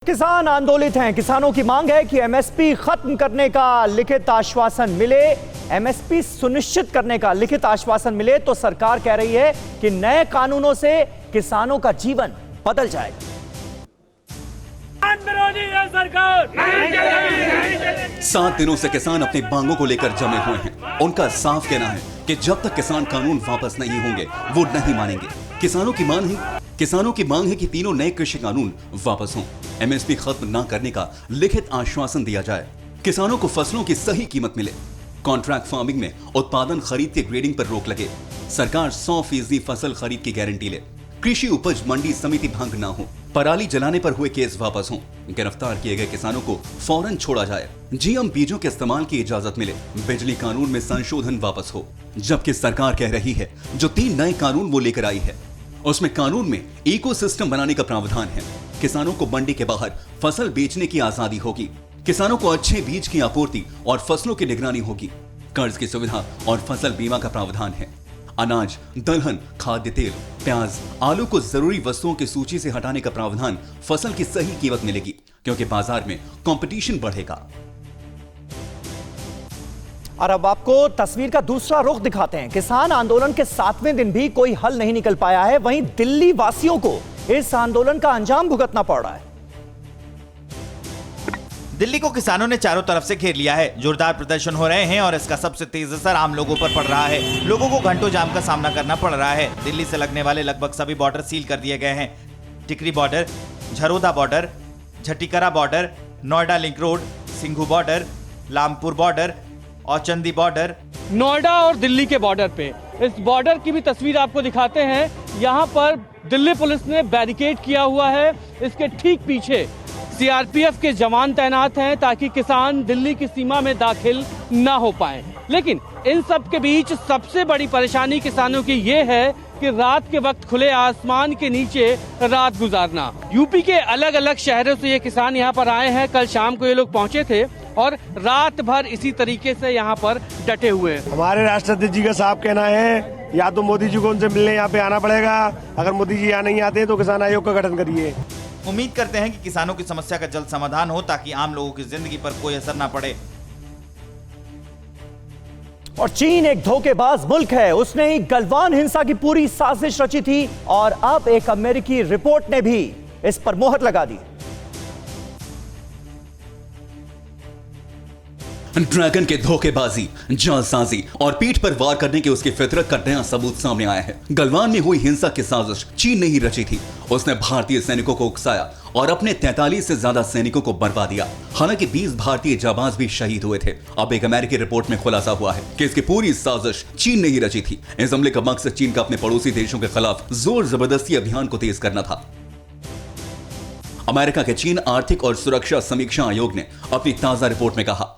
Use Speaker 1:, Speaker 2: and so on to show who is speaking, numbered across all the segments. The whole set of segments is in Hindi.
Speaker 1: किसान आंदोलित हैं। किसानों की मांग है कि एमएसपी खत्म करने का लिखित आश्वासन मिले। एमएसपी सुनिश्चित करने का लिखित आश्वासन मिले तो सरकार कह रही है कि नए कानूनों से किसानों का जीवन बदल जाएगा।
Speaker 2: विरोधी है सरकार।
Speaker 3: 7 दिनों से किसान अपनी मांगों को लेकर जमे हुए हैं। उनका साफ कहना है कि जब तक किसान कानून वापस नहीं होंगे वो नहीं मानेंगे। किसानों की मांग है कि तीनों नए कृषि कानून वापस हों, एमएसपी खत्म न करने का लिखित आश्वासन दिया जाए, किसानों को फसलों की सही कीमत मिले, कॉन्ट्रैक्ट फार्मिंग में उत्पादन खरीद के ग्रेडिंग पर रोक लगे, सरकार 100% फसल खरीद की गारंटी ले, कृषि उपज मंडी समिति भंग न हो, पराली जलाने पर हुए केस वापस हों, गिरफ्तार किए गए किसानों को फौरन छोड़ा जाए, जीएम बीजों के इस्तेमाल की इजाजत मिले, बिजली कानून में संशोधन वापस हो। जबकि सरकार कह रही है जो 3 नए कानून वो लेकर आई है उसमें कानून में इकोसिस्टम बनाने का प्रावधान है। किसानों को मंडी के बाहर फसल बेचने की आजादी होगी, किसानों को अच्छे बीज की आपूर्ति और फसलों की निगरानी होगी, कर्ज की सुविधा और फसल बीमा का प्रावधान है। अनाज, दलहन, खाद्य तेल, प्याज, आलू को जरूरी वस्तुओं की सूची से हटाने का प्रावधान, फसल की सही कीमत मिलेगी क्योंकि बाजार में कंपटीशन बढ़ेगा।
Speaker 1: और अब आपको तस्वीर का दूसरा रुख दिखाते हैं। किसान आंदोलन के 7वें दिन भी कोई हल नहीं निकल पाया है। वहीं दिल्ली वासियों को इस आंदोलन का अंजाम भुगतना पड़ रहा है।
Speaker 4: दिल्ली को किसानों ने चारों तरफ से घेर लिया है। जोरदार प्रदर्शन हो रहे हैं और इसका सबसे तेज असर आम लोगों पर पड़ रहा है। लोगों को घंटों जाम का सामना करना पड़ रहा है। दिल्ली से लगने वाले लगभग सभी बॉर्डर सील कर दिए गए हैं। Tikri border, Jharoda border, Jhatikara border, Noida link road, Singhu border, Lampur border और चंदी बॉर्डर।
Speaker 2: नोएडा और दिल्ली के बॉर्डर पे इस बॉर्डर की भी तस्वीर आपको दिखाते हैं। यहाँ पर दिल्ली पुलिस ने बैरिकेड किया हुआ है। इसके ठीक पीछे सीआरपीएफ के जवान तैनात हैं ताकि किसान दिल्ली की सीमा में दाखिल न हो पाए। लेकिन इन सब के बीच सबसे बड़ी परेशानी किसानों की ये है कि रात के वक्त खुले आसमान के नीचे रात गुजारना। यूपी के अलग अलग शहरों से ये किसान यहाँ पर आए हैं। कल शाम को ये लोग पहुंचे थे और रात भर इसी तरीके से यहाँ पर डटे हुए हैं।
Speaker 5: हमारे राष्ट्रपति जी का साफ कहना है या तो मोदी जी को उनसे मिलने यहाँ पे आना पड़ेगा। अगर मोदी जी यहाँ नहीं आते तो किसान आयोग का गठन करिए।
Speaker 4: उम्मीद करते हैं कि किसानों की समस्या का जल्द समाधान हो ताकि आम लोगों की जिंदगी पर कोई असर न पड़े।
Speaker 1: और चीन एक धोखेबाज मुल्क है। उसने ही गलवान हिंसा की पूरी साजिश रची थी और अब एक अमेरिकी रिपोर्ट ने भी इस पर मोहर लगा दी।
Speaker 3: ड्रैगन के धोखेबाजी, जालसाजी और पीठ पर वार करने के उसकी फितरत का नया सबूत सामने आया है। गलवान में हुई हिंसा की साजिश चीन ने ही रची थी। उसने भारतीय सैनिकों को उकसाया और अपने 43 से ज्यादा सैनिकों को बरपा दिया। हालांकि 20 भारतीय जाबाज भी शहीद हुए थे। अब एक अमेरिकी रिपोर्ट में खुलासा हुआ है कि इसकी पूरी साजिश चीन ने ही रची थी। इस हमले का मकसद चीन का अपने पड़ोसी देशों के खिलाफ जोर जबरदस्ती अभियान को तेज करना था। अमेरिका के चीन आर्थिक और सुरक्षा समीक्षा आयोग ने अपनी ताजा रिपोर्ट में कहा,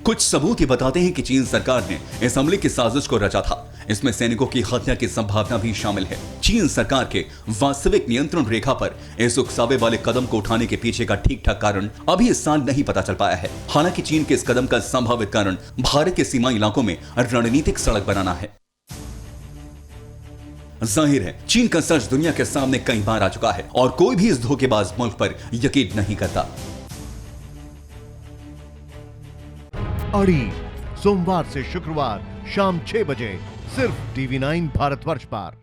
Speaker 3: कुछ सबूत ये बताते हैं कि चीन सरकार ने इस हमले की साजिश को रचा था। इसमें सैनिकों की हत्या की संभावना भी शामिल है। चीन सरकार के वास्तविक नियंत्रण रेखा पर इस उकसावे वाले कदम को उठाने के पीछे का ठीक ठाक कारण अभी इस साल नहीं पता चल पाया है। हालांकि चीन के इस कदम का संभावित कारण भारत के सीमा इलाकों में रणनीतिक सड़क बनाना है। जाहिर है चीन का सच दुनिया के सामने कई बार आ चुका है और कोई भी इस धोखेबाज मुल्क पर यकीन नहीं करता।
Speaker 6: अड़ी सोमवार से शुक्रवार शाम 6 बजे सिर्फ TV9 भारतवर्ष पर।